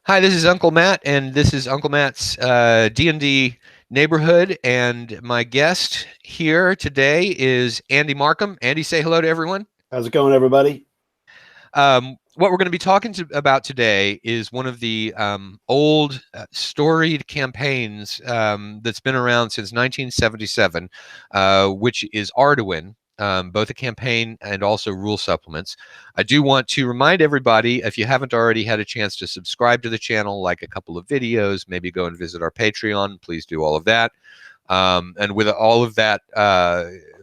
Hi, this is Uncle Matt, and this is Uncle Matt's D&D neighborhood. And my guest here today is Andy Markham. Andy, say hello to everyone. How's it going, everybody? What we're going to be talking about today is one of the old storied campaigns that's been around since 1977, which is Arduin. Both a campaign and also rule supplements. I do want to remind everybody, if you haven't already had a chance to subscribe to the channel, like a couple of videos, maybe go and visit our Patreon, please do all of that. And with all of that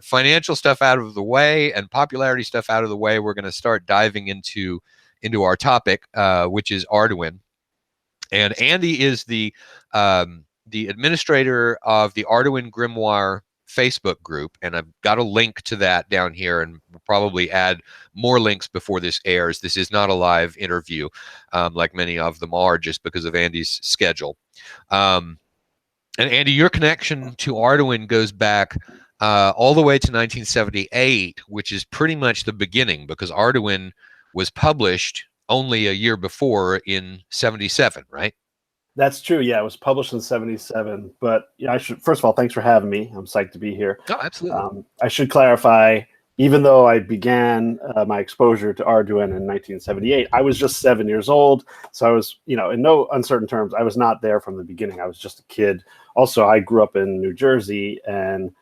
financial stuff out of the way and popularity stuff out of the way, we're going to start diving into our topic, which is Arduin. And Andy is the administrator of the Arduin Grimoire Facebook group, and I've got a link to that down here, and we'll probably add more links before this airs. This is not a live interview, like many of them are, just because of Andy's schedule. And Andy, your connection to Arduin goes back all the way to 1978, which is pretty much the beginning, because Arduin was published only a year before in 77, right? That's true. Yeah, it was published in 77. But I should, first of all, thanks for having me. I'm psyched to be here. Oh, absolutely. I should clarify, even though I began my exposure to Arduin in 1978, I was just 7 years old. So I was, in no uncertain terms, I was not there from the beginning. I was just a kid. Also, I grew up in New Jersey, and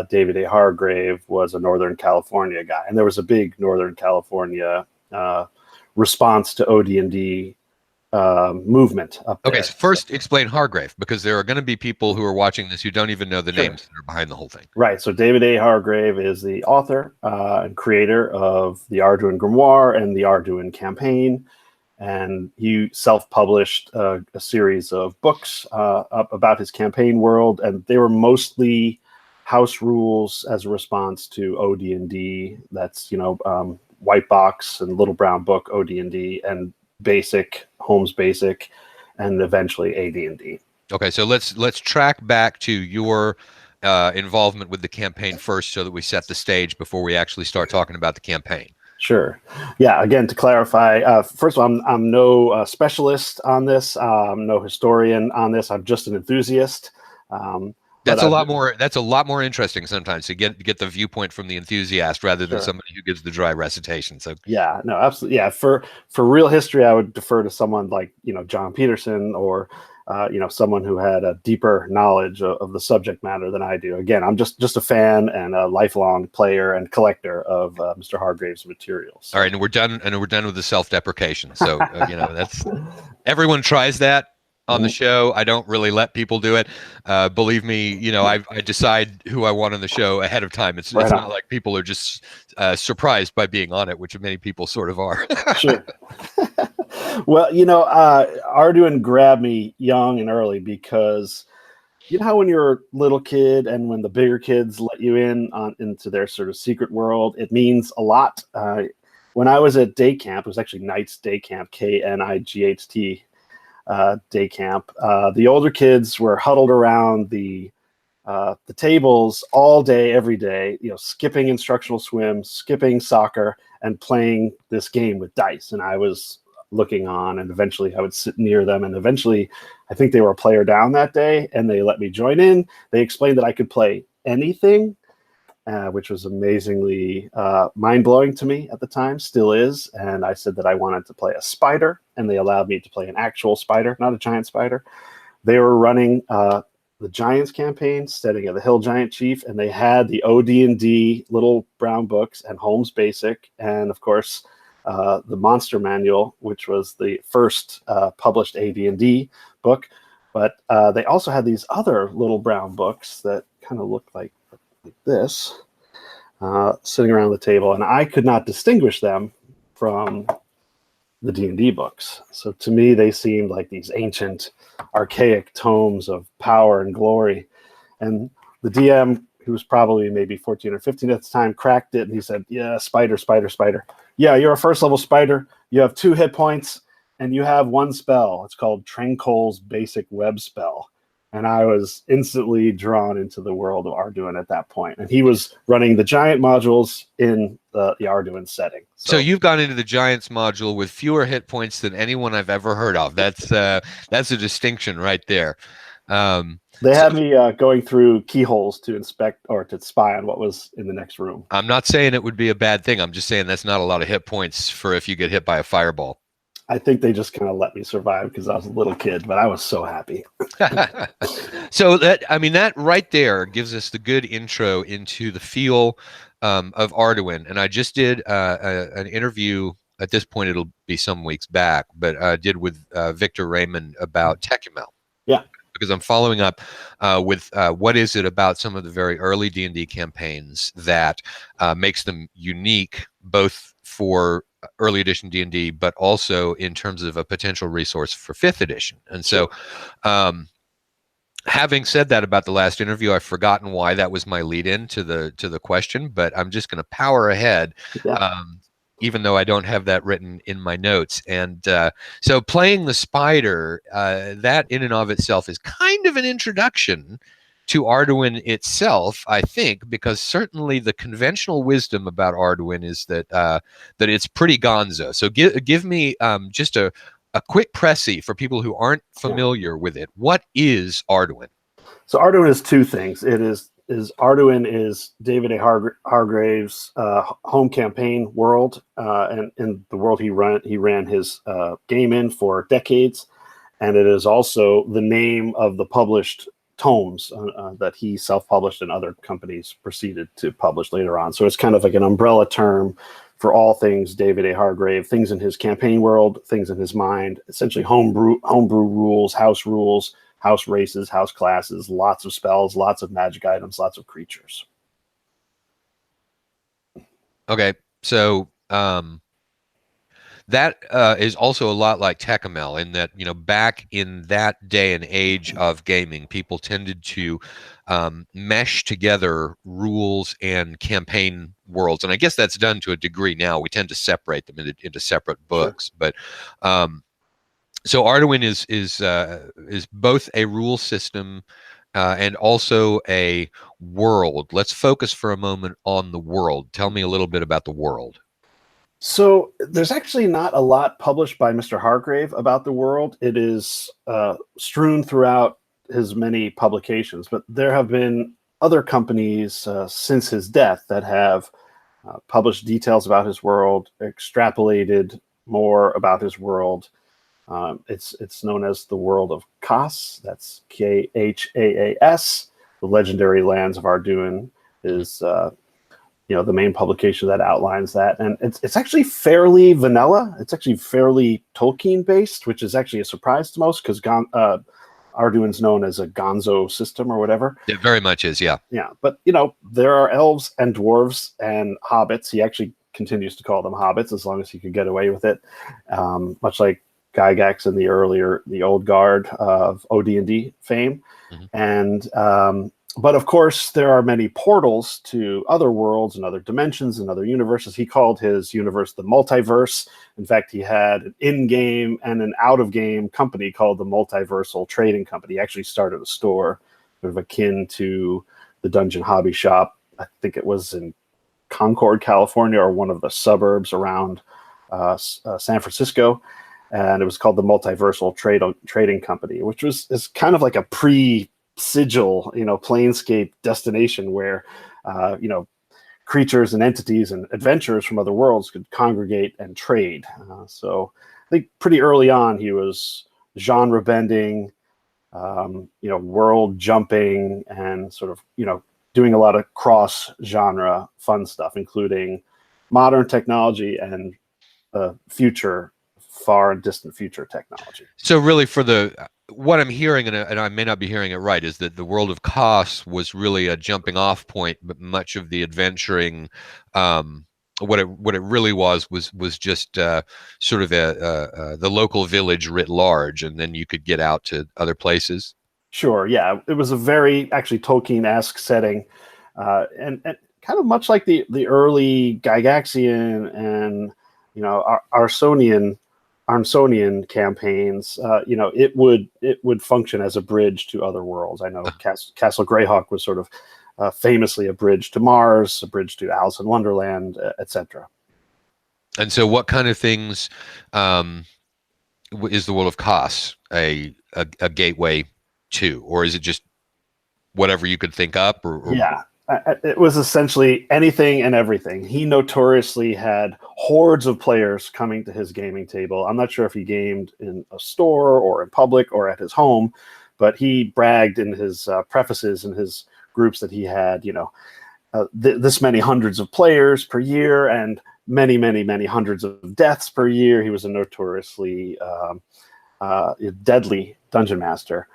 David A. Hargrave was a Northern California guy. And there was a big Northern California response to OD&D movement up there. Okay, so first explain Hargrave, because there are going to be people who are watching this who don't even know the names that are behind the whole thing. Right. So David A. Hargrave is the author and creator of the Arduin Grimoire and the Arduin campaign. And he self-published a series of books about his campaign world, and they were mostly house rules as a response to OD&D. That's, White Box and Little Brown Book OD&D, and Basic, Holmes Basic, and eventually AD&D. Okay, so let's track back to your involvement with the campaign first, so that we set the stage before we actually start talking about the campaign. Sure. Yeah. Again, to clarify, first of all, I'm no specialist on this. I'm no historian on this. I'm just an enthusiast. That's a lot more. That's a lot more interesting sometimes to get the viewpoint from the enthusiast rather than somebody who gives the dry recitation. So yeah, no, absolutely. Yeah, for real history, I would defer to someone like John Peterson, or someone who had a deeper knowledge of the subject matter than I do. Again, I'm just a fan and a lifelong player and collector of Mr. Hargrave's materials. All right, and we're done. And we're done with the self-deprecation. So that's everyone tries that on the show. I don't really let people do it. Believe me, I decide who I want on the show ahead of time. It's not like people are just surprised by being on it, which many people sort of are. Sure. Well, Arduin grabbed me young and early, because how when you're a little kid and when the bigger kids let you into their sort of secret world, it means a lot. When I was at day camp, it was actually Knight's Day Camp, KNIGHT day camp. The older kids were huddled around the tables all day, every day, skipping instructional swim, skipping soccer, and playing this game with dice. And I was looking on, and eventually I would sit near them. And eventually, I think they were a player down that day, and they let me join in. They explained that I could play anything, which was amazingly mind-blowing to me at the time, still is. And I said that I wanted to play a spider, and they allowed me to play an actual spider, not a giant spider. They were running the Giants campaign, Steading of the Hill Giant Chief, and they had the OD&D Little Brown Books and Holmes Basic, and of course the Monster Manual, which was the first published AD&D book. But they also had these other little brown books that kind of looked like this, sitting around the table, and I could not distinguish them from the D&D books. So to me, they seemed like these ancient, archaic tomes of power and glory. And the DM, who was probably maybe 14 or 15 at the time, cracked it, and he said, "Yeah, spider, spider, spider. Yeah, you're a first level spider. You have 2 hit points, and you have 1 spell. It's called Trencol's Basic Web Spell. And I was instantly drawn into the world of Arduin at that point. And he was running the giant modules in the Arduin setting. So So you've gone into the Giants module with fewer hit points than anyone I've ever heard of. That's a distinction right there. they So had me going through keyholes to inspect or to spy on what was in the next room. I'm not saying it would be a bad thing. I'm just saying that's not a lot of hit points for if you get hit by a fireball. I think they just kind of let me survive because I was a little kid, but I was so happy. So that right there gives us the good intro into the feel of Arduin. And I just did an interview. At this point, it'll be some weeks back, but I did with Victor Raymond about Techumel. Yeah. Because I'm following up with what is it about some of the very early D&D campaigns that makes them unique, both for early edition D&D, but also in terms of a potential resource for 5th edition. And so, having said that about the last interview, I've forgotten why that was my lead-in to the question, but I'm just going to power ahead. Yeah. Even though I don't have that written in my notes. And so playing the spider, that in and of itself is kind of an introduction to Arduin itself, I think, because certainly the conventional wisdom about Arduin is that that it's pretty gonzo. So give me just a quick précis for people who aren't familiar with it. What is Arduin? So Arduin is two things. It is Arduin is David A. Hargrave's home campaign world, and in the world he ran his game in for decades, and it is also the name of the published tomes that he self-published and other companies proceeded to publish later on. So it's kind of like an umbrella term for all things David A. Hargrave, things in his campaign world, things in his mind, essentially homebrew rules, house races, house classes, lots of spells, lots of magic items, lots of creatures. Okay, so that is also a lot like Techumel in that, back in that day and age of gaming, people tended to mesh together rules and campaign worlds. And I guess that's done to a degree now. We tend to separate them into separate books. Sure. But so Arduin is both a rule system and also a world. Let's focus for a moment on the world. Tell me a little bit about the world. So there's actually not a lot published by Mr. Hargrave about the world. It is strewn throughout his many publications, but there have been other companies since his death that have published details about his world, extrapolated more about his world. It's known as the world of Khaas. That's Khaas. The legendary lands of Arduin is the main publication that outlines that, and it's actually fairly vanilla. It's actually fairly Tolkien based, which is actually a surprise to most because Arduin's known as a gonzo system or whatever. It very much is, yeah. Yeah, but there are elves and dwarves and hobbits. He actually continues to call them hobbits as long as he could get away with it, much like Gygax in the old guard of OD&D fame. Mm-hmm. And but of course, there are many portals to other worlds and other dimensions and other universes. He called his universe the multiverse. In fact, he had an in-game and an out-of-game company called the Multiversal Trading Company. He actually started a store sort of akin to the Dungeon Hobby Shop. I think it was in Concord, California, or one of the suburbs around San Francisco. And it was called the Multiversal Trading Company, which is kind of like a sigil, Planescape destination where, creatures and entities and adventurers from other worlds could congregate and trade. So I think pretty early on he was genre bending, world jumping, and sort of, doing a lot of cross genre fun stuff, including modern technology and far and distant future technology. So really what I'm hearing, and I may not be hearing it right, is that the world of Khaas was really a jumping off point, but much of the adventuring, what it really was just sort of the local village writ large, and then you could get out to other places. Sure, yeah, it was a very actually Tolkien-esque setting, and kind of much like the early Gygaxian and Arsonian Armsonian campaigns, it would function as a bridge to other worlds. I know Castle Greyhawk was sort of famously a bridge to Mars, a bridge to Alice in Wonderland, etc. And so, what kind of things is the world of Khaas a gateway to, or is it just whatever you could think up? Or... Yeah, it was essentially anything and everything. He notoriously had hordes of players coming to his gaming table. I'm not sure if he gamed in a store or in public or at his home, but he bragged in his prefaces and his groups that he had, this many hundreds of players per year and many, many, many hundreds of deaths per year. He was a notoriously deadly dungeon master.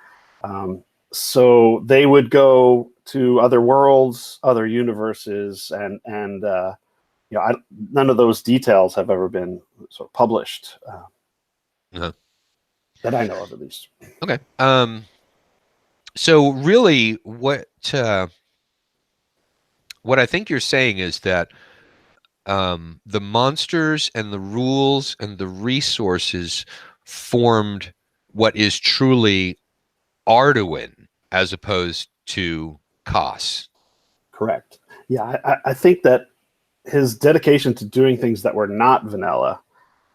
So they would go to other worlds, other universes, and none of those details have ever been sort of published that I know of, at least. Okay. So really, what I think you're saying is that the monsters and the rules and the resources formed what is truly Arduin as opposed to Khaas. Correct. Yeah, I think that his dedication to doing things that were not vanilla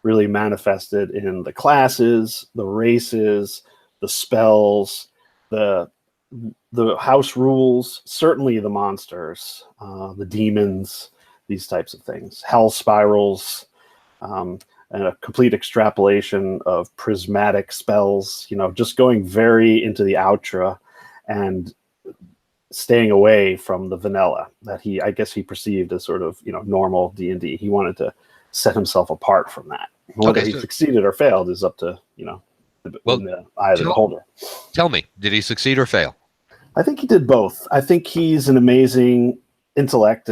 really manifested in the classes, the races, the spells, the house rules, certainly the monsters, the demons, these types of things, hell spirals, and a complete extrapolation of prismatic spells, just going very into the outre and staying away from the vanilla that I guess he perceived as sort of, normal D&D. He wanted to set himself apart from that. Whether he succeeded or failed is up to, in the eye of the beholder. Tell me, did he succeed or fail? I think he did both. I think he's an amazing intellect,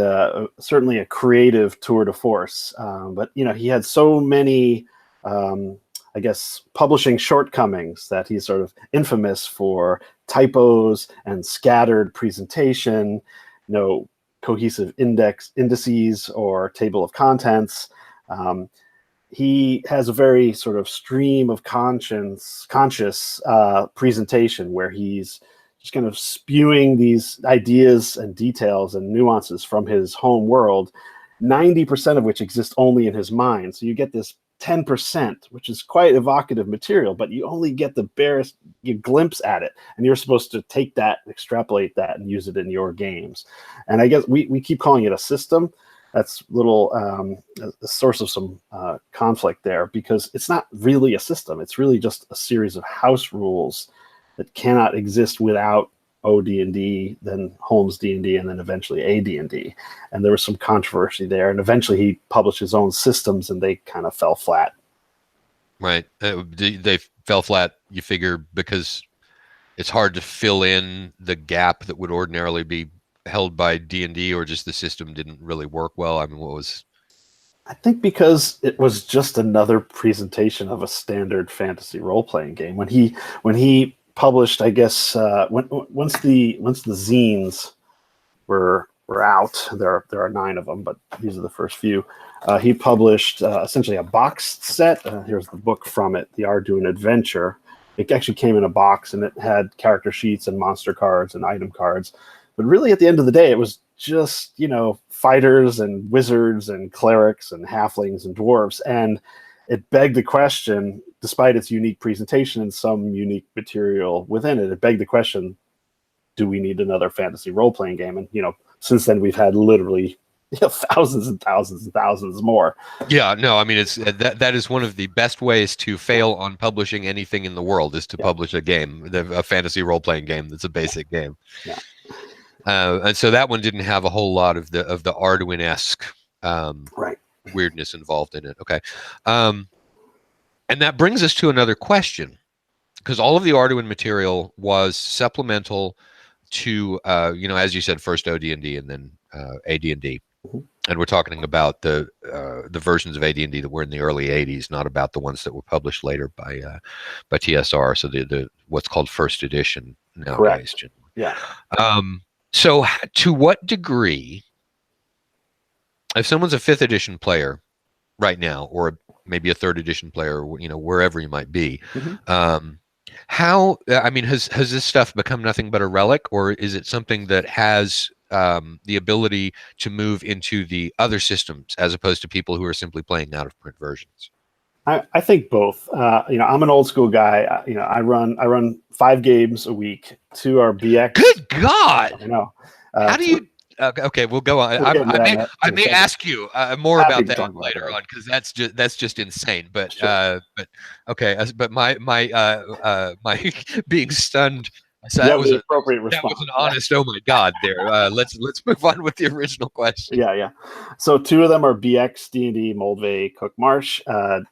certainly a creative tour de force. But, he had so many, I guess, publishing shortcomings that he's sort of infamous for typos and scattered presentation, no cohesive indices or table of contents. He has a very sort of stream of conscious presentation where he's just kind of spewing these ideas and details and nuances from his home world, 90% of which exist only in his mind. So you get this 10%, which is quite evocative material, but you only get the barest glimpse at it. And you're supposed to take that, extrapolate that, and use it in your games. And I guess we keep calling it a system. That's a source of some conflict there, because it's not really a system. It's really just a series of house rules that cannot exist without OD&D, then Holmes D&D, and then eventually AD&D. And there was some controversy there. And eventually he published his own systems, and they kind of fell flat. Right. They fell flat, you figure, because it's hard to fill in the gap that would ordinarily be held by D&D, or just the system didn't really work well? I mean, what was... I think because it was just another presentation of a standard fantasy role-playing game. When he published, I guess, once the zines were out, there are 9 of them, but these are the first few. He published essentially a boxed set. Here's the book from it, The Arduin Adventure. It actually came in a box, and it had character sheets and monster cards and item cards. But really, at the end of the day, it was just, fighters and wizards and clerics and halflings and dwarves. And it begged the question, despite its unique presentation and some unique material within it, it begged the question, do we need another fantasy role-playing game? And, since then we've had literally thousands and thousands and thousands more. Yeah, no, I mean, it's that is one of the best ways to fail on publishing anything in the world, is to publish a game, a fantasy role-playing game that's a basic game. Yeah. And so that one didn't have a whole lot of the Arduin-esque right. weirdness involved in it. Okay. And that brings us to another question, because all of the Arduin material was supplemental to, as you said, first OD&D and then AD&D. Mm-hmm. And we're talking about the versions of AD&D that were in the early 80s, not about the ones that were published later by TSR. So the what's called first edition nowadays. Correct. Yeah. So to what degree, if someone's a 5th edition player right now, or maybe a third edition player, wherever you might be. Mm-hmm. How, I mean, has this stuff become nothing but a relic, or is it something that has the ability to move into the other systems as opposed to people who are simply playing out of print versions? I think both. I'm an old school guy. I run 5 games a week. 2 are BX. Good God! I know. How do 2, you? Okay, we'll go on. we'll get into that I in a may second. ask you more Happy about to that talk about later that. on, because that's just insane. Sure. But okay, but my being stunned. So You have the appropriate that was response. an honest. Oh my God! There. Let's move on with the original question. Yeah. So 2 of them are BX D&D Moldvay Cook Marsh.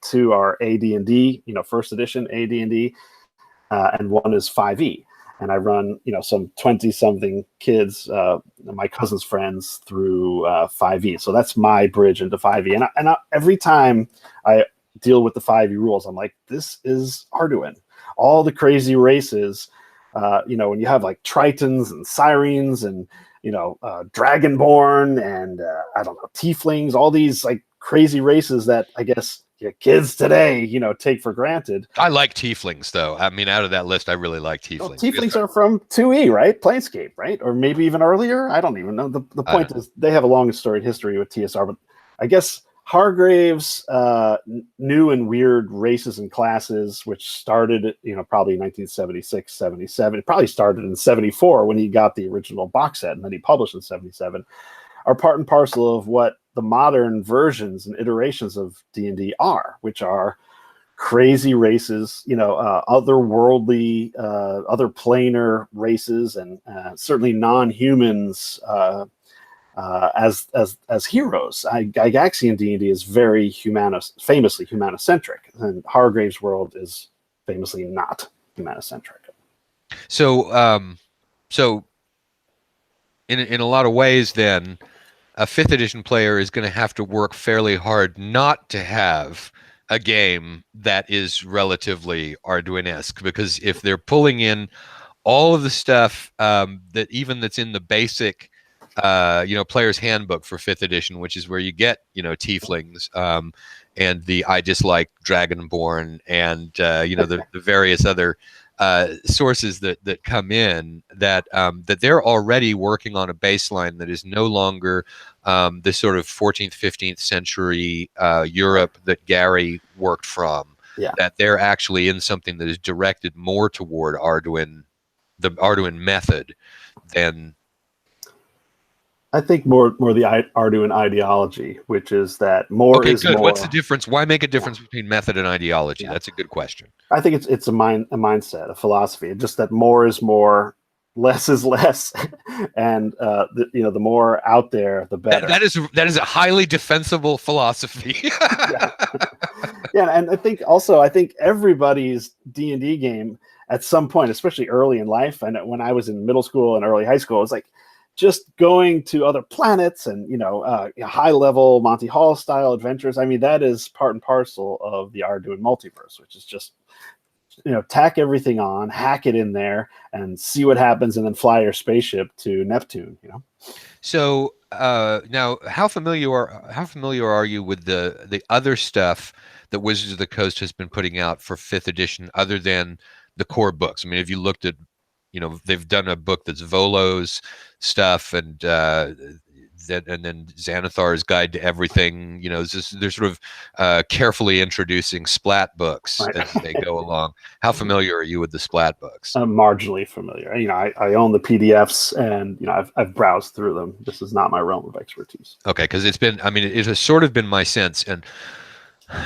2 are AD&D, first edition AD&D, and 1 is 5e. And I run, some 20-something kids, my cousin's friends, through 5e. So that's my bridge into 5e. And every time I deal with the 5e rules, I'm like, this is Arduin. All the crazy races, when you have like Tritons and Sirens and Dragonborn and I don't know, Tieflings, all these like crazy races that I guess kids today, take for granted. I like tieflings, though. I mean, out of that list, I really like tieflings. Well, tieflings are from 2E, right? Planescape, right? Or maybe even earlier. I don't even know. The point is they have a long storied history with TSR, but I guess Hargrave's new and weird races and classes, which started, probably 1976, 77. It probably started in 74 when he got the original box set, and then he published in 77, are part and parcel of what the modern versions and iterations of D&D are, which are crazy races, otherworldly, other planar races, and certainly non-humans as heroes. Gygaxian D&D is very famously humanocentric, and Hargrave's world is famously not humanocentric. So, so in a lot of ways, then a 5th edition player is going to have to work fairly hard not to have a game that is relatively Arduinesque, because if they're pulling in all of the stuff that's in the basic player's handbook for 5th edition, which is where you get tieflings and the I dislike Dragonborn and the various other sources that come in, that they're already working on a baseline that is no longer the sort of 14th, 15th century Europe that Gary worked from. Yeah. That they're actually in something that is directed more toward Arduin, the Arduin method, than. I think more the Arduin ideology, which is that more is good. more. What's the difference? Why make a difference between method and ideology? That's a good question. I think it's a mindset, a philosophy. Just that more is more, less is less, and the more out there, the better. That is a highly defensible philosophy. And I think everybody's D&D game at some point, especially early in life, and when I was in middle school and early high school, it's like just going to other planets and high level Monty Hall style adventures. I mean, that is part and parcel of the Arduin multiverse, which is just tack everything on, hack it in there, and see what happens, and then fly your spaceship to Neptune. So now, how familiar are you with the other stuff that Wizards of the Coast has been putting out for 5th edition, other than the core books? I mean, have you looked at, they've done a book that's Volo's stuff, and then Xanathar's Guide to Everything. They're sort of carefully introducing splat books as they go along. How familiar are you with the splat books? I'm marginally familiar. I own the PDFs, and I've browsed through them. This is not my realm of expertise. Okay, because it has sort of been my sense, and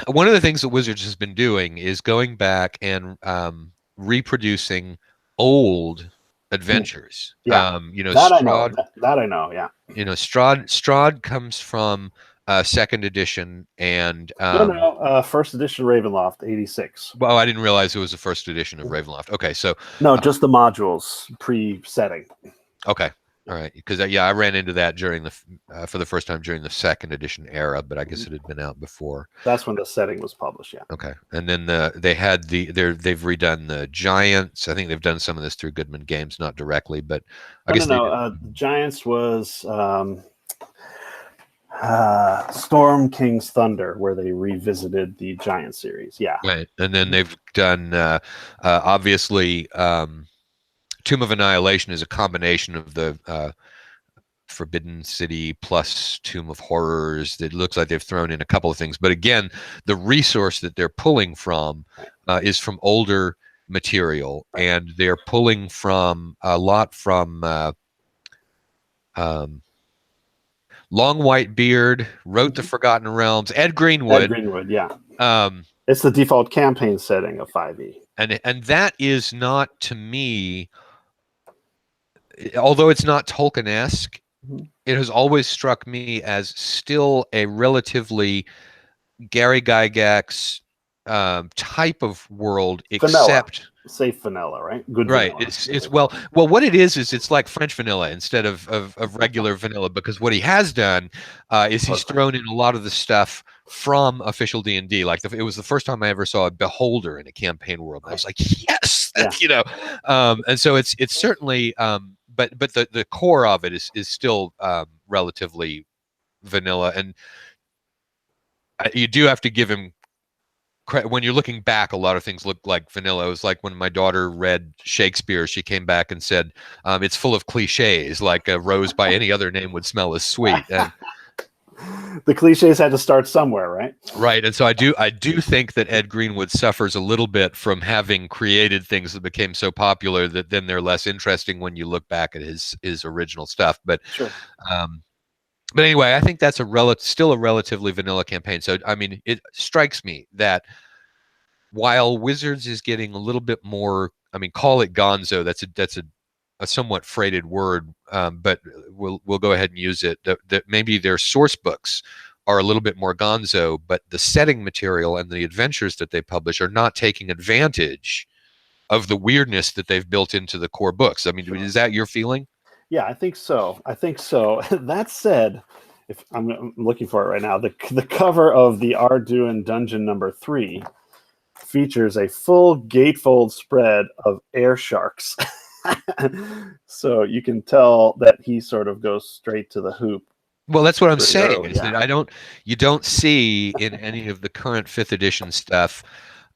one of the things that Wizards has been doing is going back and reproducing old adventures. Yeah. Strahd, I know. Yeah. Strahd comes from 2nd edition, and first edition Ravenloft, 86. Well, I didn't realize it was the 1st edition of Ravenloft. Okay, so no, just the modules pre-setting. Okay. All right, because I ran into that during for the first time during the 2nd edition era, but I guess it had been out before. That's when the setting was published, yeah. Okay, and then they've redone the Giants. I think they've done some of this through Goodman Games, not directly, but I guess the Giants was Storm King's Thunder, where they revisited the Giant series. Yeah. Right. And then they've done obviously Tomb of Annihilation is a combination of the Forbidden City plus Tomb of Horrors. It looks like they've thrown in a couple of things, but again, the resource that they're pulling from is from older material, and they're pulling from a lot from Long White Beard, wrote the Forgotten Realms, Ed Greenwood. Ed Greenwood, yeah. It's the default campaign setting of 5e, and that is not, to me, although it's not Tolkien-esque, it has always struck me as still a relatively Gary Gygax type of world, except vanilla. Safe vanilla, right? Good right. vanilla. It's well, what it is it's like French vanilla instead of regular vanilla, because what he has done is he's thrown in a lot of the stuff from official D&D. Like it was the first time I ever saw a beholder in a campaign world. And I was like, yes, that's, you know, and so it's certainly but the core of it is still relatively vanilla, and you do have to give him when you're looking back. A lot of things look like vanilla. It was like when my daughter read Shakespeare, she came back and said it's full of cliches, like a rose by any other name would smell as sweet. And the cliches had to start somewhere, right? Right. And so I do think that Ed Greenwood suffers a little bit from having created things that became so popular that then they're less interesting when you look back at his original stuff. But sure. But anyway, I think that's still a relatively vanilla campaign. So I mean, it strikes me that while Wizards is getting a little bit more, I mean, call it gonzo. That's a somewhat freighted word, but we'll go ahead and use it. That maybe their source books are a little bit more gonzo, but the setting material and the adventures that they publish are not taking advantage of the weirdness that they've built into the core books. I mean, sure. Is that your feeling? Yeah, I think so. That said, if I'm looking for it right now, the cover of the Arduin Dungeon #3 features a full gatefold spread of air sharks. So you can tell that he sort of goes straight to the hoop. Well, that's what I'm saying. Is that you don't see in any of the current 5th edition stuff,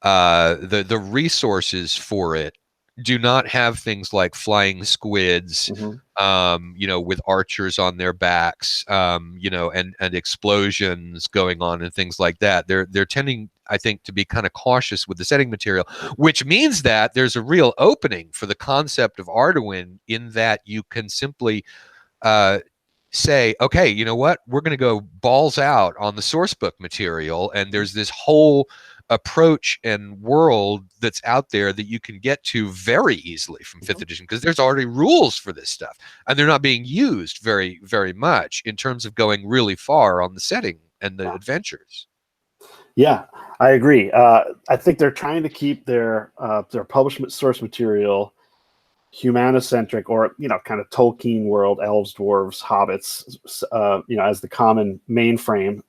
the resources for it do not have things like flying squids, you know, with archers on their backs, you know, and explosions going on and things like that. They're tending, I think, to be kind of cautious with the setting material, which means that there's a real opening for the concept of Arduin, in that you can simply say, okay, you know what, we're going to go balls out on the source book material, and there's this whole approach and world that's out there that you can get to very easily from 5th edition, because there's already rules for this stuff, and they're not being used very, very much in terms of going really far on the setting and the adventures. Yeah, I agree. I think they're trying to keep their published source material humanocentric, or, you know, kind of Tolkien world, elves, dwarves, hobbits, you know, as the common mainframe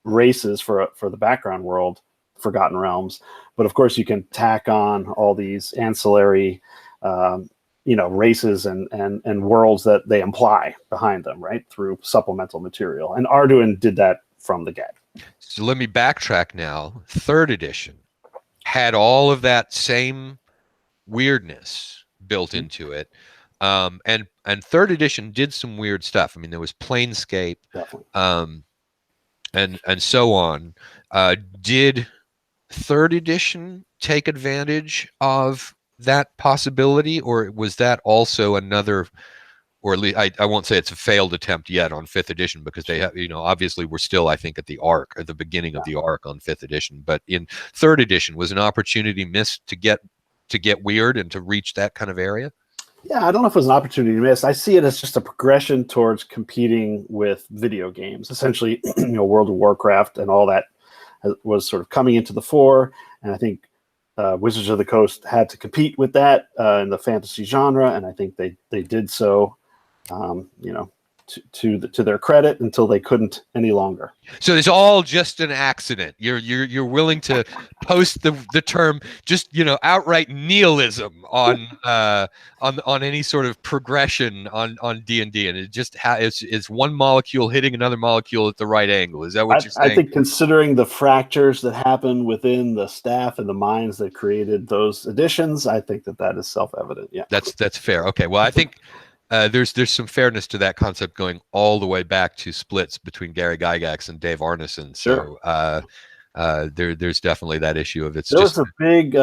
races for the background world, Forgotten Realms. But of course, you can tack on all these ancillary, you know, races and worlds that they imply behind them, right, through supplemental material. And Arduin did that from the get. So let me backtrack now. 3rd edition had all of that same weirdness built into it, and 3rd edition did some weird stuff. I mean, there was Planescape, and so on. Did 3rd edition take advantage of that possibility, or was that also another, or at least I won't say it's a failed attempt yet on 5th edition, because they have, you know, obviously we're still, I think, at the arc, at the beginning of the arc on 5th edition, but in 3rd edition was an opportunity missed to get weird and to reach that kind of area? Yeah, I don't know if it was an opportunity missed. I see it as just a progression towards competing with video games. Essentially, you know, World of Warcraft and all that was sort of coming into the fore, and I think Wizards of the Coast had to compete with that in the fantasy genre, and I think they did so, you know, to their credit until they couldn't any longer. So it's all just an accident. You're willing to post the term just outright nihilism on any sort of progression on D&D, and it just it's one molecule hitting another molecule at the right angle. Is that what you're saying? I think considering the fractures that happen within the staff and the minds that created those editions, I think that is self-evident. Yeah, that's fair. Okay, well, I think there's some fairness to that concept going all the way back to splits between Gary Gygax and Dave Arneson. Sure. So there's definitely that issue of there was a big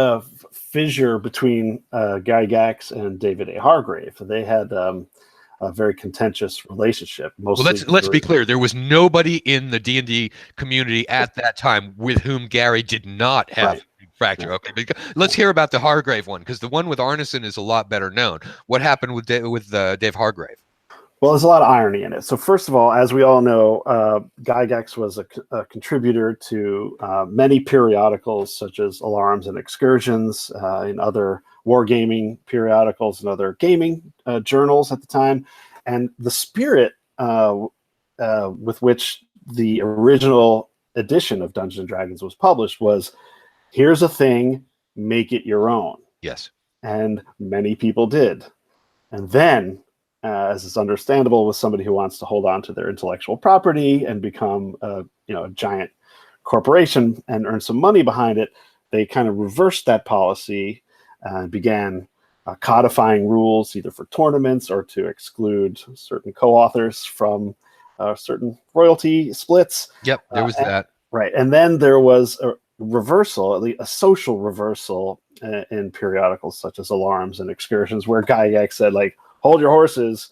fissure between Gygax and David A. Hargrave. They had a very contentious relationship. Well, let's be clear. There was nobody in the D&D community at that time with whom Gary did not have fracture. Okay, but let's hear about the Hargrave one, because the one with Arneson is a lot better known. What happened with Dave Hargrave? Well, there's a lot of irony in it. So first of all, as we all know, Gygax was a contributor to many periodicals such as Alarms and Excursions, and other wargaming periodicals and other gaming journals at the time. And the spirit with which the original edition of Dungeons and Dragons was published was, here's a thing, make it your own. Yes. And many people did. And then, as is understandable with somebody who wants to hold on to their intellectual property and become a giant corporation and earn some money behind it, they kind of reversed that policy and began codifying rules either for tournaments or to exclude certain co-authors from certain royalty splits. Yep, there was that. Right. And then there was a reversal, at least a social reversal in periodicals such as Alarms and Excursions, where Gygax said, like, hold your horses,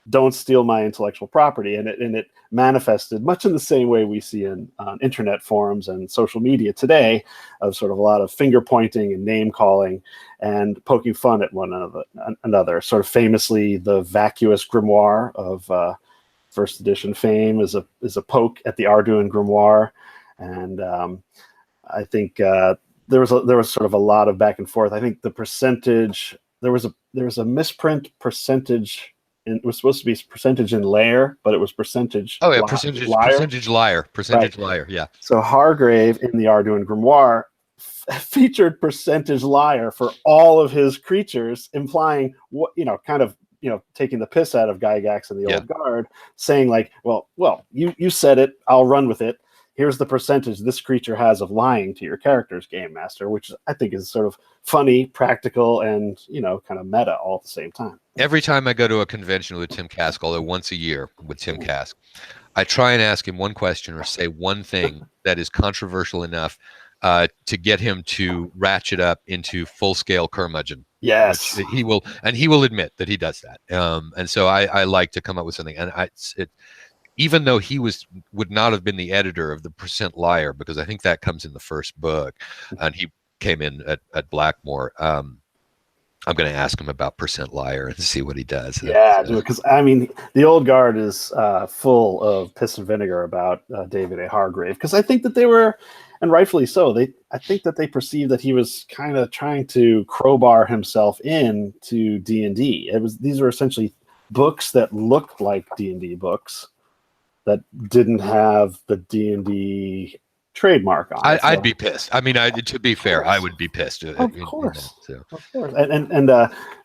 don't steal my intellectual property. And it manifested much in the same way we see on internet forums and social media today, of sort of a lot of finger pointing and name calling and poking fun at one another. Sort of famously, the vacuous grimoire of first edition fame is a poke at the Arduin grimoire. And I think there was sort of a lot of back and forth. I think the percentage, there was a misprint percentage. It was supposed to be percentage in layer, but it was percentage. Oh yeah, percentage liar. Yeah. So Hargrave in the Arduin grimoire featured percentage liar for all of his creatures, implying what taking the piss out of Gygax and the old guard, saying like, well, you said it, I'll run with it. Here's the percentage this creature has of lying to your character's game master, which I think is sort of funny, practical, and kind of meta all at the same time. Every time I go to a convention with Tim Kask, although once a year with Tim Kask, I try and ask him one question or say one thing that is controversial enough to get him to ratchet up into full-scale curmudgeon. Yes, he will admit that he does that. And so I like to come up with something, and even though he would not have been the editor of the Percent Liar, because I think that comes in the first book, and he came in at Blackmore. I'm going to ask him about Percent Liar and see what he does. Yeah, because I mean, the old guard is full of piss and vinegar about David A. Hargrave, because I think that they were, and rightfully so, I think that they perceived that he was kind of trying to crowbar himself into D&D. These were essentially books that looked like D&D books that didn't have the D&D trademark on it. I'd be pissed. I mean, to be fair, I would be pissed. Of course. Of course. And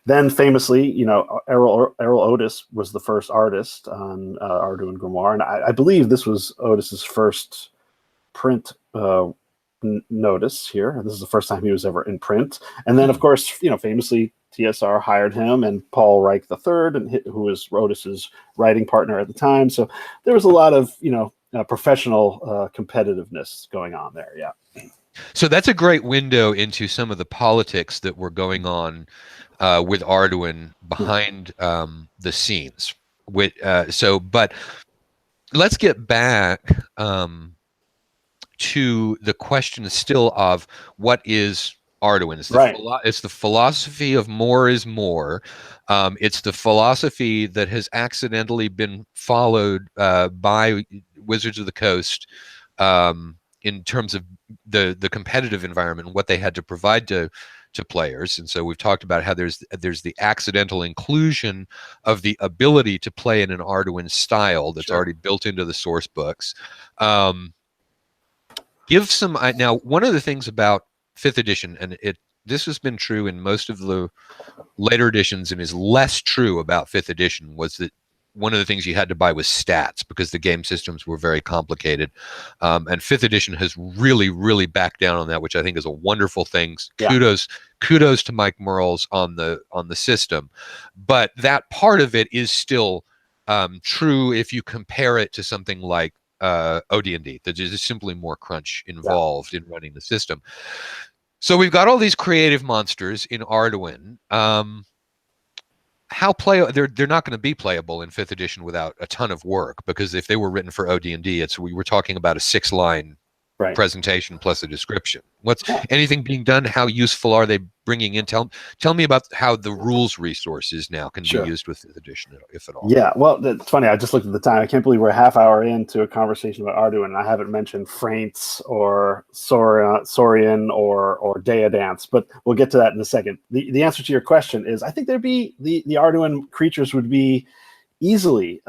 then famously, Errol Otis was the first artist on Arduin Grimoire, and I believe this was Otis's first print notice here. This is the first time he was ever in print. And then, of course, famously, TSR hired him and Paul Reich III, who was Otis's writing partner at the time. So there was a lot of, professional competitiveness going on there. Yeah. So that's a great window into some of the politics that were going on with Arduin behind the scenes. But let's get back to the question still of what is Arduin. It's the philosophy of more is more. It's the philosophy that has accidentally been followed by Wizards of the Coast in terms of the competitive environment and what they had to provide to to players. And so we've talked about how there's the accidental inclusion of the ability to play in an Arduin style that's already built into the source books. Give some now. One of the things about 5th edition, and this has been true in most of the later editions and is less true about 5th edition, was that one of the things you had to buy was stats because the game systems were very complicated. And 5th edition has really, really backed down on that, which I think is a wonderful thing. Kudos to Mike Merles on the system. But that part of it is still true if you compare it to something like OD&D. There's simply more crunch involved in running the system. So we've got all these creative monsters in Arduin. They're not going to be playable in 5th edition without a ton of work, because if they were written for OD&D, we were talking about a 6-line presentation plus a description. What's anything being done? How useful are they bringing in? Tell me about how the rules resources now can be used with 5th edition, if at all. Yeah, well, it's funny. I just looked at the time. I can't believe we're a half hour into a conversation about Arduin, and I haven't mentioned Frantz or Saurian or Deodance, but we'll get to that in a second. The answer to your question is, I think there'd be the Arduin creatures would be easily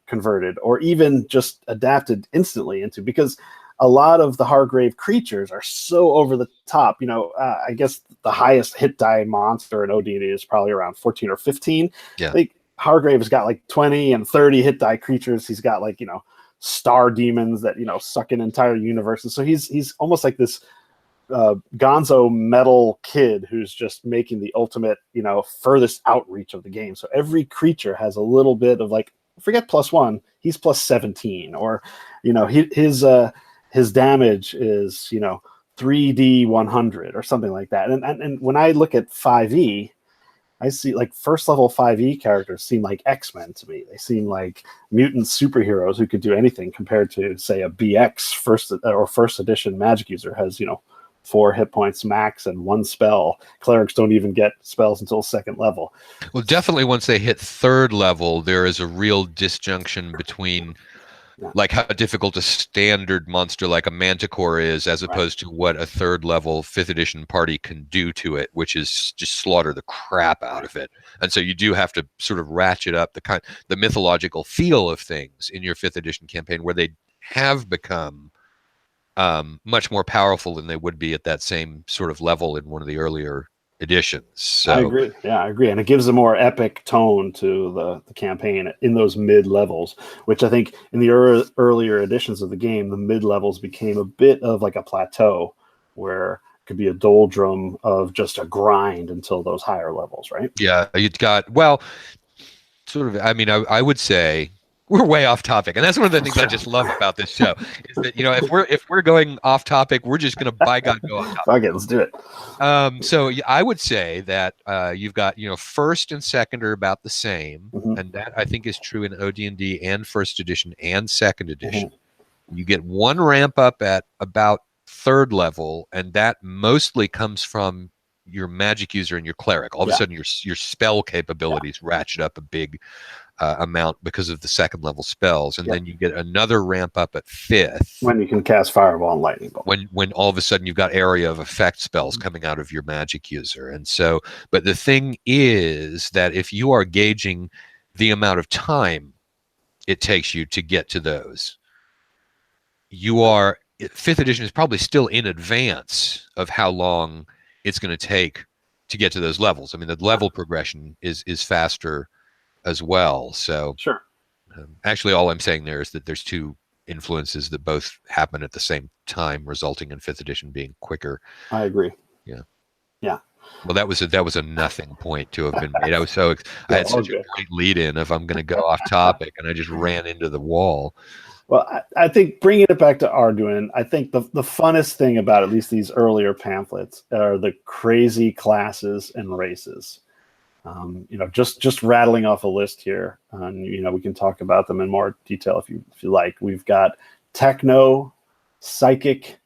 converted or even just adapted instantly into, because a lot of the Hargrave creatures are so over the top. I guess the highest hit die monster in OD&D is probably around 14 or 15. Yeah. Like Hargrave has got like 20 and 30 hit die creatures. He's got like, star demons that, suck in entire universes. So he's almost like this gonzo metal kid who's just making the ultimate, furthest outreach of the game. So every creature has a little bit of like, forget +1, he's +17, or, his damage is, 3D 100 or something like that. And when I look at 5e, I see like first level 5e characters seem like X-Men to me. They seem like mutant superheroes who could do anything, compared to, say, a BX first edition magic user has, 4 hit points max and 1 spell. Clerics don't even get spells until 2nd level. Well, definitely once they hit 3rd level, there is a real disjunction between like how difficult a standard monster like a Manticore is, as opposed to what a 3rd level 5th edition party can do to it, which is just slaughter the crap out of it. And so you do have to sort of ratchet up the mythological feel of things in your 5th edition campaign, where they have become much more powerful than they would be at that same sort of level in one of the earlier editions. So I agree. Yeah, I agree. And it gives a more epic tone to the campaign in those mid levels, which I think in the earlier editions of the game, the mid levels became a bit of like a plateau where it could be a doldrum of just a grind until those higher levels, right? Yeah, you've got, well, sort of, I mean, I would say we're way off topic, and that's one of the things I just love about this show is that, if we're going off topic, we're just going to by God go off topic. Fuck it, let's do it. So I would say that you've got 1st and 2nd are about the same, and that I think is true in OD&D and 1st edition and 2nd edition. You get 1 ramp up at about 3rd level, and that mostly comes from your magic user and your cleric. All of a sudden, your spell capabilities ratchet up a big amount because of the 2nd level spells, and then you get another ramp up at 5th when you can cast Fireball and Lightning Bolt. When all of a sudden you've got area of effect spells coming out of your magic user. And so, but the thing is that if you are gauging the amount of time it takes you to get to those, 5th edition is probably still in advance of how long it's going to take to get to those levels. I mean, the level progression is faster as well. So actually all I'm saying there is that there's 2 influences that both happen at the same time, resulting in 5th edition being quicker. I agree. Yeah. Well, that was a nothing point to have been made. I was I had such a great lead in if I'm going to go off topic, and I just ran into the wall. Well, I think bringing it back to Arduin, I think the funnest thing about at least these earlier pamphlets are the crazy classes and races. Just rattling off a list here, and we can talk about them in more detail if you like. We've got Techno, Psychic,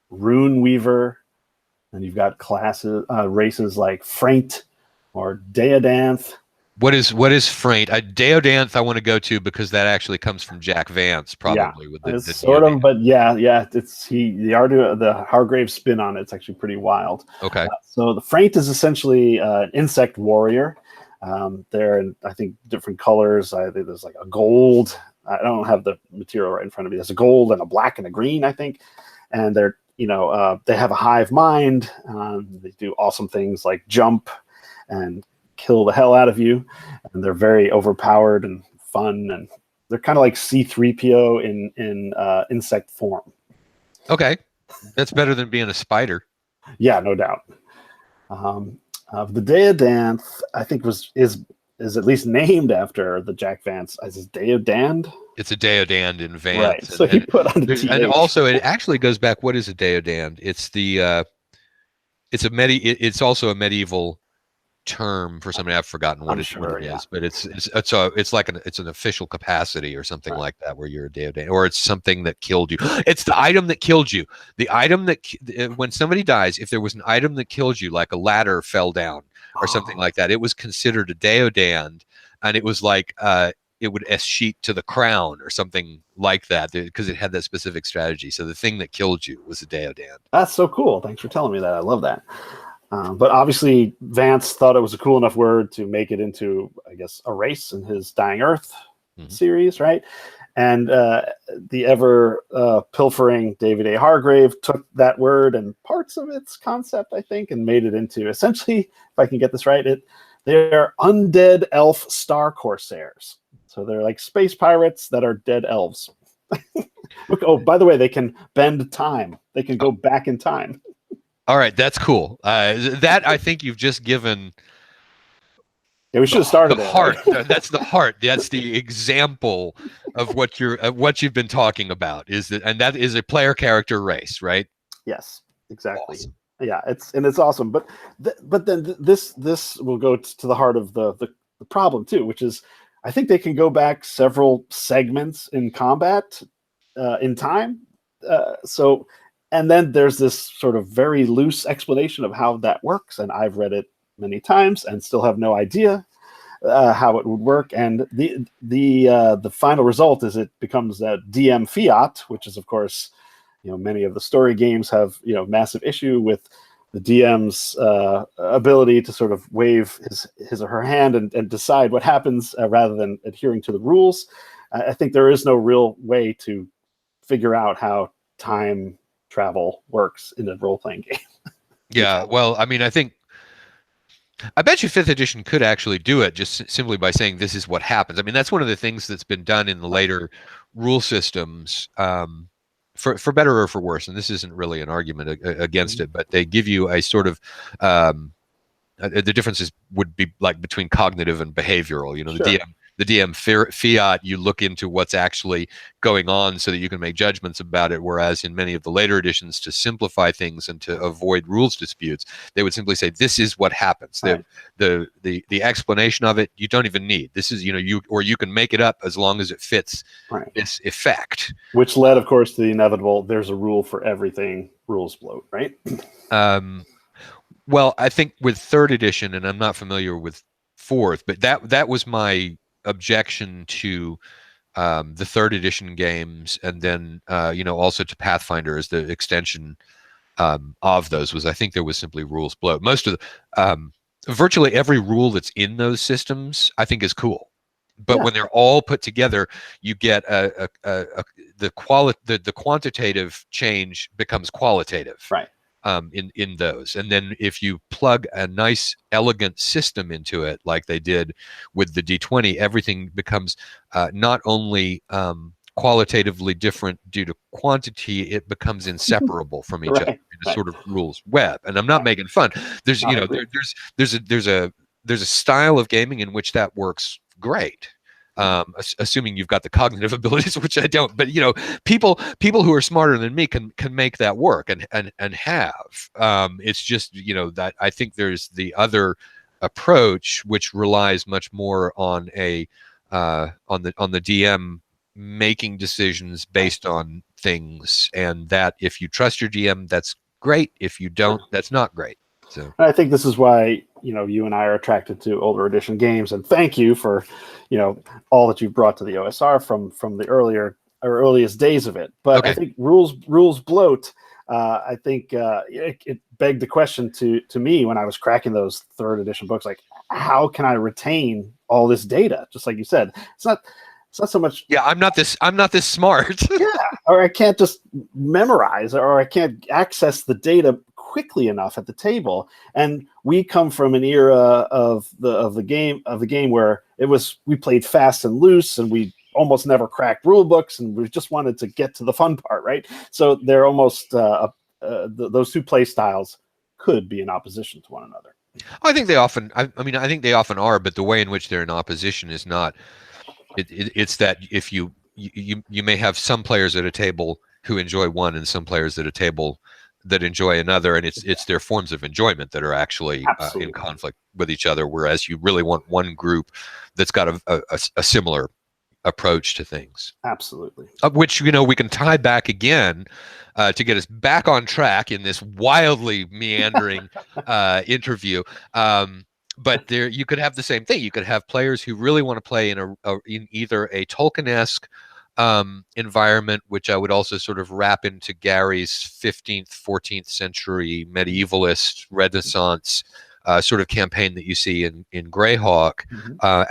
Rune Weaver, and you've got races like Frank or Deodanth, What is Fraint? Deodanth I want to go to because that actually comes from Jack Vance, Yeah, probably with it's the sort of, Deodanth. but yeah, it's the Arduin, the Hargrave spin on it's actually pretty wild. Okay. So the Fraint is essentially an insect warrior. They're in, I think, different colors. I think there's like a gold. I don't have the material right in front of me. There's a gold and a black and a green, I think. And they're, they have a hive mind. They do awesome things like jump and kill the hell out of you. And they're very overpowered and fun. And they're kind of like C-3PO in insect form. Okay. That's better than being a spider. Yeah, no doubt. The Deodanth, I think, is at least named after the Jack Vance. Is it Deodand? It's a Deodand in Vance. Right. So he put on the and also it actually goes back. What is a Deodand? It's the it's also a medieval term for something. I've forgotten what it is, but it's like it's an official capacity or something like that where you're a Deodand, or it's something that killed you. It's the item that killed you. The item that when somebody dies, if there was an item that killed you, like a ladder fell down or something like that, it was considered a Deodand, and it was like it would escheat to the crown or something like that because it had that specific strategy. So the thing that killed you was a Deodand. That's so cool. Thanks for telling me that. I love that. But obviously, Vance thought it was a cool enough word to make it into, I guess, a race in his Dying Earth series, right? And the ever pilfering David A. Hargrave took that word and parts of its concept, I think, and made it into, essentially, if I can get this right, they're undead elf star corsairs. So they're like space pirates that are dead elves. Look, oh, by the way, they can bend time. They can go back in time. All right, that's cool. That I think you've just given. Yeah, we should have started the there, heart. Right? That's the heart. That's the example of what you've been talking about. And that is a player character race, right? Yes, exactly. Awesome. Yeah, it's awesome. But then this will go to the heart of the problem too, which is I think they can go back several segments in combat in time. And then there's this sort of very loose explanation of how that works, and I've read it many times and still have no idea how it would work. And the final result is it becomes a DM Fiat, which is, of course, many of the story games have massive issue with the DM's ability to sort of wave his or her hand and decide what happens rather than adhering to the rules. I think there is no real way to figure out how time travel works in a role-playing game. Yeah, well, I mean, I bet you 5th edition could actually do it just simply by saying this is what happens. I mean, that's one of the things that's been done in the later rule systems, for better or for worse. And this isn't really an argument against it, but they give you a sort of the differences would be like between cognitive and behavioral. Sure. The DM Fiat, you look into what's actually going on so that you can make judgments about it. Whereas in many of the later editions, to simplify things and to avoid rules disputes, they would simply say, this is what happens. Right. The explanation of it, you don't even need. This is, you can make it up as long as it fits this effect. Which led, of course, to the inevitable, there's a rule for everything, rules bloat, right? Well, I think with 3rd edition, and I'm not familiar with 4th, but that was my objection to the 3rd edition games, and then also to Pathfinder as the extension of those, was I think there was simply rules bloat. Most of the virtually every rule that's in those systems I think is cool, but when they're all put together, you get the quantitative change becomes qualitative, right? In those. And then if you plug a nice elegant system into it, like they did with the D20, everything becomes not only qualitatively different due to quantity, it becomes inseparable from each other in a sort of rules web. And I'm not making fun. There's there's a style of gaming in which that works great. Assuming you've got the cognitive abilities, which I don't, but people who are smarter than me can make that work and have. It's just that I think there's the other approach which relies much more on on the DM making decisions based on things, and that if you trust your DM, that's great. If you don't, that's not great. So I think this is why you and I are attracted to older edition games, and thank you for, all that you've brought to the OSR from the earliest days of it. But I Okay. think rules bloat. I think it begged the question to me when I was cracking those third edition books, like, how can I retain all this data? Just like you said, it's not so much. Yeah, I'm not this smart. Yeah, or I can't just memorize, or I can't access the data quickly enough at the table. And we come from an era of the game where we played fast and loose, and we almost never cracked rule books, and we just wanted to get to the fun part, right? So they're almost those two play styles could be in opposition to one another. I think they often. I think they often are, but the way in which they're in opposition is not. It's that if you may have some players at a table who enjoy one, and some players at a table that enjoy another, and it's their forms of enjoyment that are actually in conflict with each other. Whereas you really want one group that's got a similar approach to things. Absolutely. Which we can tie back again to get us back on track in this wildly meandering interview. But there, you could have the same thing. You could have players who really want to play in either a Tolkien-esque environment, which I would also sort of wrap into Gary's 15th, 14th century medievalist Renaissance sort of campaign that you see in Greyhawk,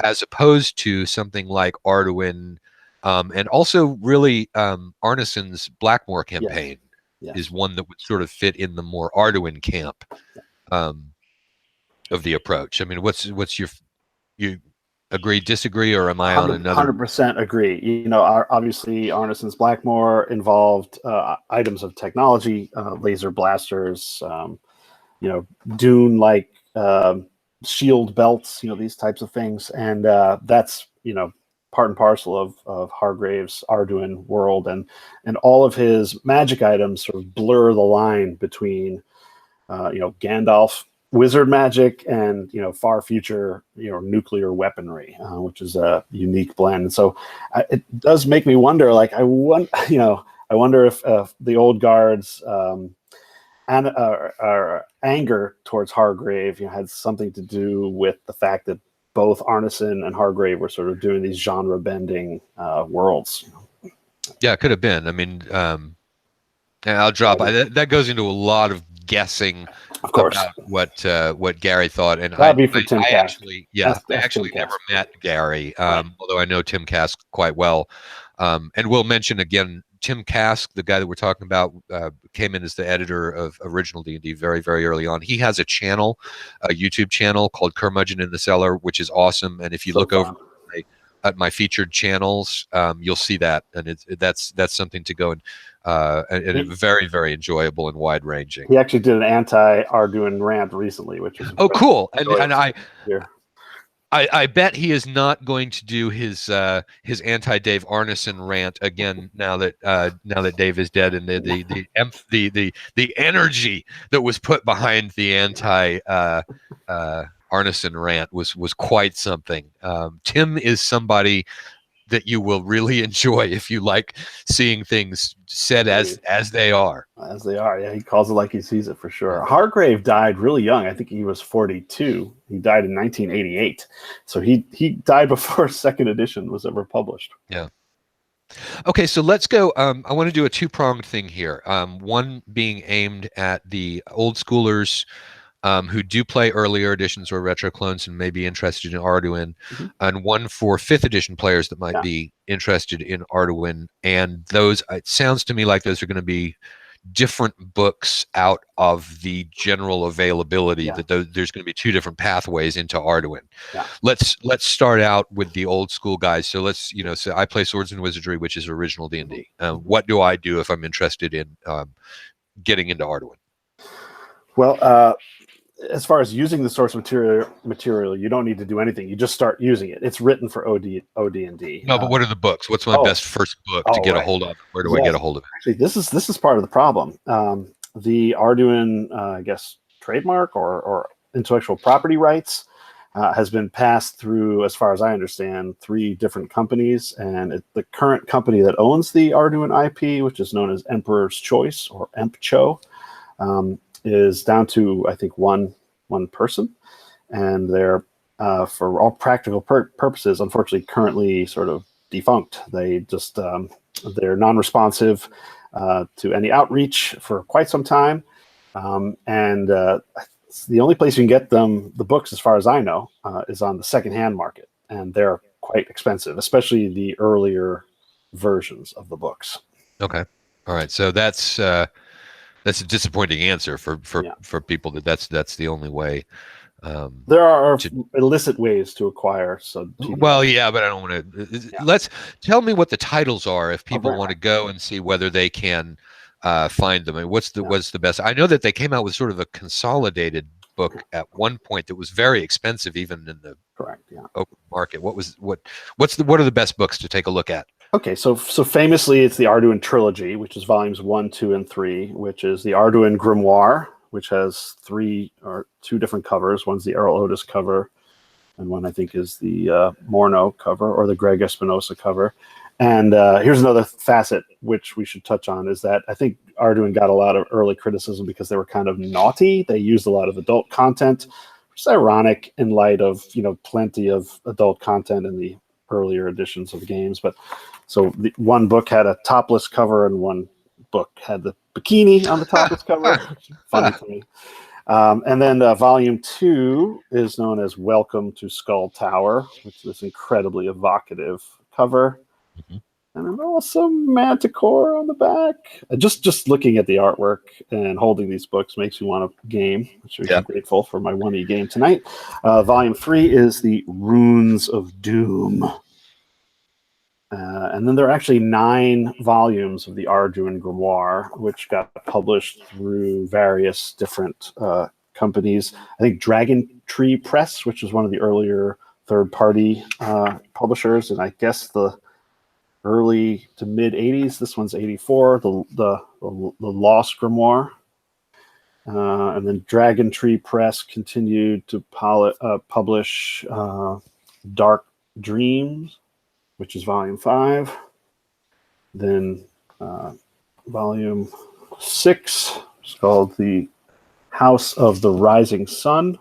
as opposed to something like Arduin, and also really Arneson's Blackmoor campaign is one that would sort of fit in the more Arduin camp. Of the approach. I mean, what's you agree, disagree, or am I on another? 100% agree. Obviously Arneson's Blackmoor involved items of technology, laser blasters, Dune-like shield belts, these types of things, and that's part and parcel of Hargrave's Arduin world, and all of his magic items sort of blur the line between Gandalf wizard magic and far future nuclear weaponry, which is a unique blend. And so it does make me wonder, like, I wonder if the old guard's anger towards Hargrave had something to do with the fact that both Arneson and Hargrave were sort of doing these genre bending worlds. Yeah, it could have been. I mean, I'll drop that goes into a lot of guessing, of course, about what Gary thought. And that'd be for Tim I Cask. actually, I actually never met Gary, although I know Tim Cask quite well. And we'll mention again, Tim Cask, the guy that we're talking about, came in as the editor of original D&D very, very early on. He has a channel, a YouTube channel called Curmudgeon in the Cellar, which is awesome. And if you look over at my featured channels, you'll see that, and that's something to go and very, very enjoyable and wide ranging. He actually did an anti-Arduin rant recently, which was cool. And I bet he is not going to do his anti-Dave Arneson rant again now that Dave is dead, and the energy that was put behind the anti Arneson rant was quite something. Tim is somebody that you will really enjoy if you like seeing things said as they are. As they are, yeah. He calls it like he sees it, for sure. Hargrave died really young. I think he was 42. He died in 1988. So he died before second edition was ever published. Yeah. Okay, so let's go. I want to do a two-pronged thing here. One being aimed at the old schoolers who do play earlier editions or retro clones and may be interested in Arduin, and one for 5th edition players that might be interested in Arduin. And those, it sounds to me like those are going to be different books out of the general availability, that there's going to be two different pathways into Arduin. Let's start out with the old school guys. So let's, so I play Swords and Wizardry, which is original D&D. What do I do if I'm interested in getting into Arduin? Well, as far as using the source material, you don't need to do anything. You just start using it. It's written for OD&D. No, but what are the books? What's my best first book to get a hold of? Where do I get a hold of it? Actually, this is part of the problem. The Arduin, I guess, trademark or intellectual property rights has been passed through, as far as I understand, 3 different companies. And the current company that owns the Arduin IP, which is known as Emperor's Choice or EmpCho, is down to, I think, one person. and they're for all practical purposes, unfortunately, currently sort of defunct. They just they're non-responsive to any outreach for quite some time, and the only place you can get the books, as far as I know, is on the secondhand market, and they're quite expensive, especially the earlier versions of the books. Okay. All right. So that's a disappointing answer for people that's the only way. There are To, illicit ways to acquire. So well, yeah, but I don't want to. Let's tell me what the titles are if people want to go and see whether they can find them. And what's the best? I know that they came out with sort of a consolidated book at one point that was very expensive, even in the open market. What are the best books to take a look at? Okay, so famously, it's the Arduin trilogy, which is volumes 1, 2, and 3, which is the Arduin Grimoire, which has two different covers. One's the Earl Otis cover, and one I think is the Morneau cover or the Greg Espinosa cover. And here's another facet which we should touch on, is that I think Arduin got a lot of early criticism because they were kind of naughty. They used a lot of adult content, which is ironic in light of plenty of adult content in the earlier editions of games. But so one book had a topless cover and one book had the bikini on the topless cover. Funny to me. And then volume 2 is known as Welcome to Skull Tower, which is this incredibly evocative cover. Mm-hmm. And then also Manticore on the back. Just looking at the artwork and holding these books makes me want to game, which I'm grateful for my 1E game tonight. Volume 3 is the Runes of Doom. And then there are actually 9 volumes of the Arduin Grimoire, which got published through various different companies. I think Dragon Tree Press, which is one of the earlier third-party publishers, and I guess the early to mid 80s. This one's 84. The Lost Grimoire, and then Dragon Tree Press continued to publish Dark Dreams, which is volume 5. Then volume 6 is called the House of the Rising Sun.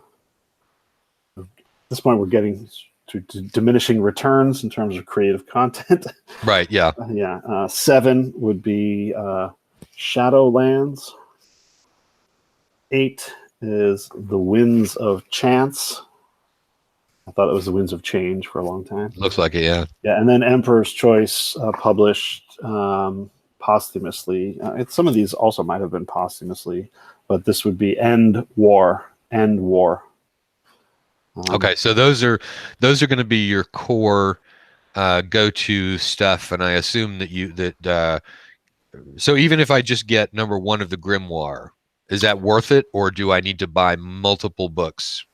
At this point, we're getting to diminishing returns in terms of creative content. Right, yeah. 7 would be Shadowlands. 8 is The Winds of Chance. I thought it was The Winds of Change for a long time. Looks like it, yeah. Yeah, and then Emperor's Choice published posthumously. Some of these also might have been posthumously, but this would be End War. Okay, so those are going to be your core go-to stuff, and I assume that so even if I just get number 1 of the Grimoire, is that worth it, or do I need to buy multiple books?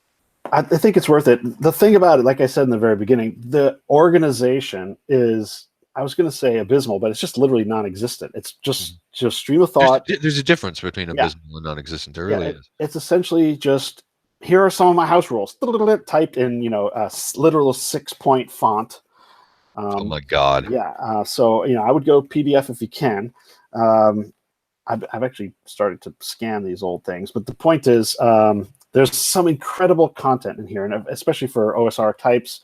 I think it's worth it. The thing about it, like I said in the very beginning, the organization is, I was going to say abysmal, but it's just literally non-existent. It's just stream of thought. There's a difference between abysmal and non-existent. There really is. It's essentially just, here are some of my house rules, typed in a literal 6-point font. Oh my God. Yeah. So I would go PDF if you can. I've actually started to scan these old things, but the point is, there's some incredible content in here, and especially for OSR types,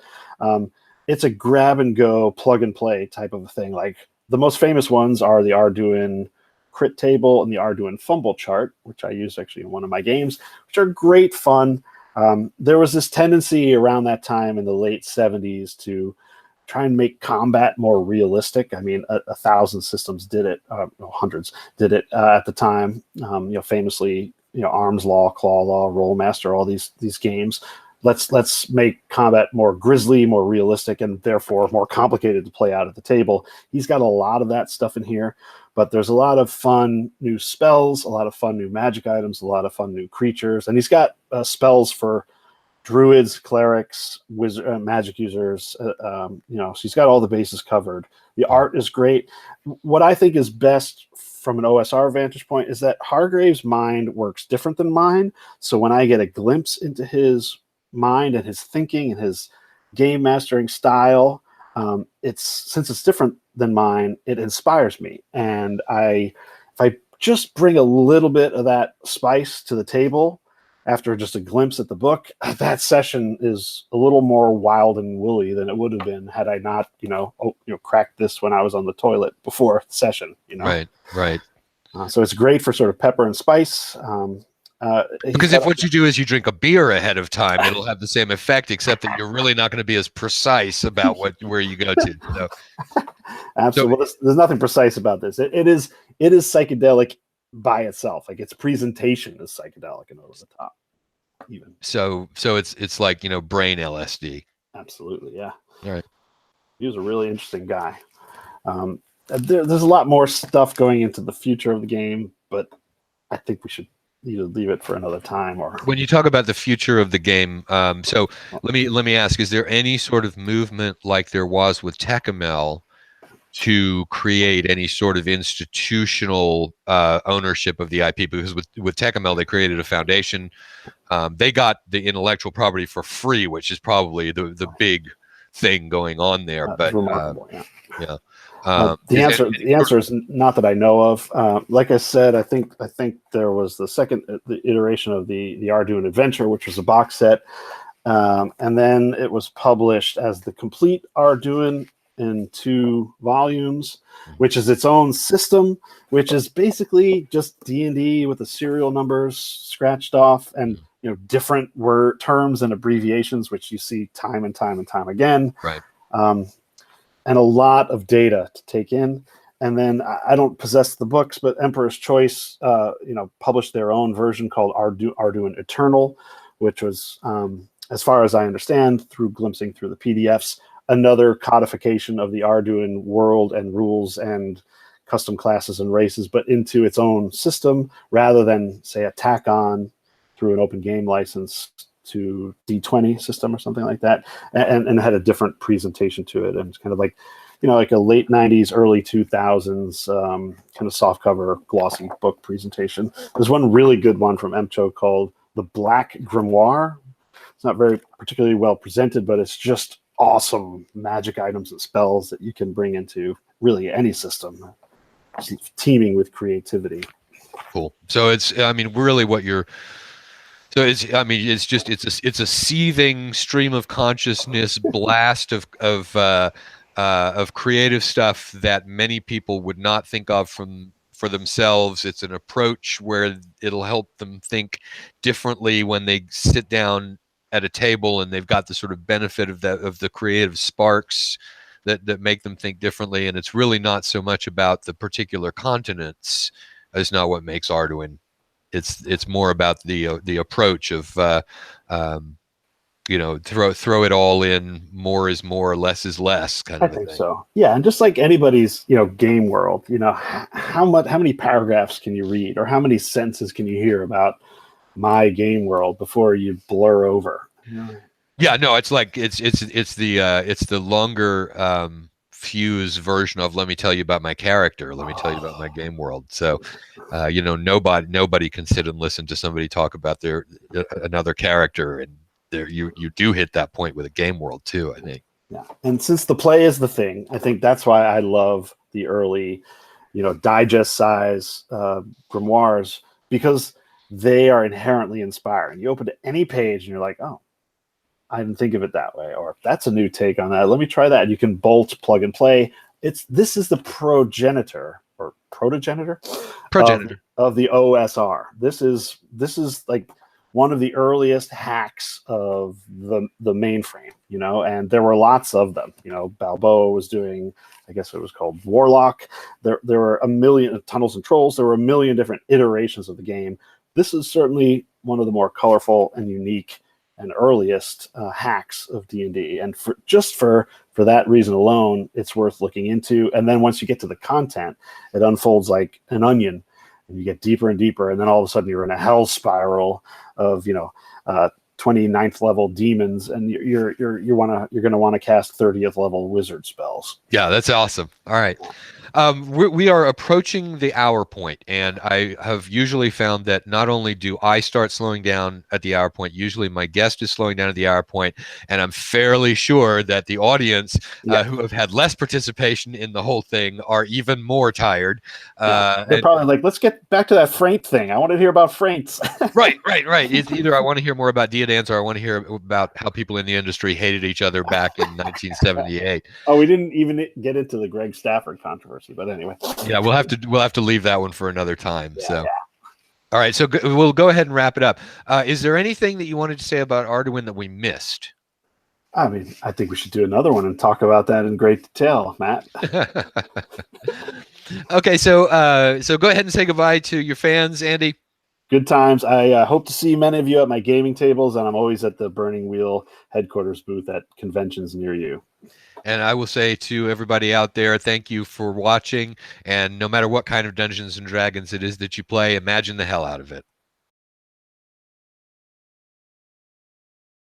it's a grab and go, plug and play type of a thing. Like the most famous ones are the Arduin Crit Table and the Arduin Fumble Chart, which I use actually in one of my games, which are great fun. There was this tendency around that time in the late 70s to try and make combat more realistic. I mean, 1,000 systems did it, hundreds did it at the time. Famously, Arms Law, Claw Law, Rollmaster, all these games. Let's make combat more grisly, more realistic, and therefore more complicated to play out at the table. He's got a lot of that stuff in here, but there's a lot of fun new spells, a lot of fun new magic items, a lot of fun new creatures, and he's got spells for druids, clerics, magic users. So he's got all the bases covered. The art is great. What I think is best from an OSR vantage point is that Hargrave's mind works different than mine. So when I get a glimpse into his mind and his thinking and his game mastering style, since it's different than mine, it inspires me. And if I just bring a little bit of that spice to the table, after just a glimpse at the book, that session is a little more wild and woolly than it would have been had I not, cracked this when I was on the toilet before the session. Right. So it's great for sort of pepper and spice. Because if what you do is you drink a beer ahead of time, it'll have the same effect, except that you're really not going to be as precise about where you go to. So, absolutely. There's nothing precise about this. It is psychedelic by itself. Like its presentation is psychedelic and over the top. Even so it's like brain LSD. Absolutely, yeah. All right. He was a really interesting guy. There's a lot more stuff going into the future of the game, but I think we should either leave it for another time. Or when you talk about the future of the game, so let me ask: is there any sort of movement like there was with Tecumel to create any sort of institutional ownership of the IP? Because with Tecumel, they created a foundation. They got the intellectual property for free, which is probably the big thing going on there. But remarkable, yeah. The answer is not that I know of. Like I said, I think there was the iteration of the Arduin Adventure, which was a box set, and then it was published as the complete Arduin in 2 volumes, which is its own system, which is basically just D&D with the serial numbers scratched off and different word terms and abbreviations, which you see time and time and time again. Right. And a lot of data to take in. And then I don't possess the books, but Emperor's Choice, published their own version called Arduin Eternal, which was, as far as I understand, through glimpsing through the PDFs, another codification of the Arduin world and rules and custom classes and races, but into its own system rather than, say, a tack on through an open game license to D20 system or something like that, and had a different presentation to it. And it's kind of like, like a late 90s, early 2000s kind of softcover glossy book presentation. There's one really good one from Emcho called The Black Grimoire. It's not very particularly well presented, but it's just awesome magic items and spells that you can bring into really any system. It's teeming with creativity. Cool. So it's, really what you're. So it's a seething stream of consciousness blast of creative stuff that many people would not think of for themselves. It's an approach where it'll help them think differently when they sit down at a table and they've got the sort of benefit of the creative sparks that make them think differently. And it's really not so much about the particular continents. That's not what makes Arduin. It's more about the approach of throw it all in, more is more, less is less kind of thing. I think thing. so. Yeah, and just like anybody's game world, how many paragraphs can you read, or how many sentences can you hear about my game world before you blur over? Yeah, no, it's like it's the longer fuse version of let me tell you about my character, let me tell you about my game world. So nobody can sit and listen to somebody talk about their another character, and there you do hit that point with a game world too, I think. Yeah, and since the play is the thing, I think that's why I love the early digest size grimoires, because they are inherently inspiring. You open to any page and you're like, oh, I didn't think of it that way, or that's a new take on that. Let me try that. You can bolt, plug and play. This is the progenitor of the OSR. This is like one of the earliest hacks of the mainframe, and there were lots of them. Balboa was doing, I guess it was called Warlock. There were a million Tunnels and Trolls. There were a million different iterations of the game. This is certainly one of the more colorful and unique and earliest hacks of D&D, and for that reason alone, it's worth looking into. And then once you get to the content, it unfolds like an onion, and you get deeper and deeper, and then all of a sudden you're in a hell spiral of 29th level demons, and you're going to want to cast 30th level wizard spells. Yeah, that's awesome. All right. We are approaching the hour point, and I have usually found that not only do I start slowing down at the hour point, usually my guest is slowing down at the hour point, and I'm fairly sure that the audience who have had less participation in the whole thing are even more tired. They're probably like, let's get back to that Frank thing. I want to hear about Franks. Right. It's either I want to hear more about Deodans or I want to hear about how people in the industry hated each other back in 1978. Oh, we didn't even get into the Greg Stafford controversy, but anyway. Yeah, we'll have to leave that one for another time. All right, so we'll go ahead and wrap it up. Is there anything that you wanted to say about Arduin that we missed? I mean, I think we should do another one and talk about that in great detail, Matt. Okay, so go ahead and say goodbye to your fans, Andy. Good times. I hope to see many of you at my gaming tables, and I'm always at the Burning Wheel headquarters booth at conventions near you. And I will say to everybody out there, thank you for watching. And no matter what kind of Dungeons and Dragons it is that you play, imagine the hell out of it.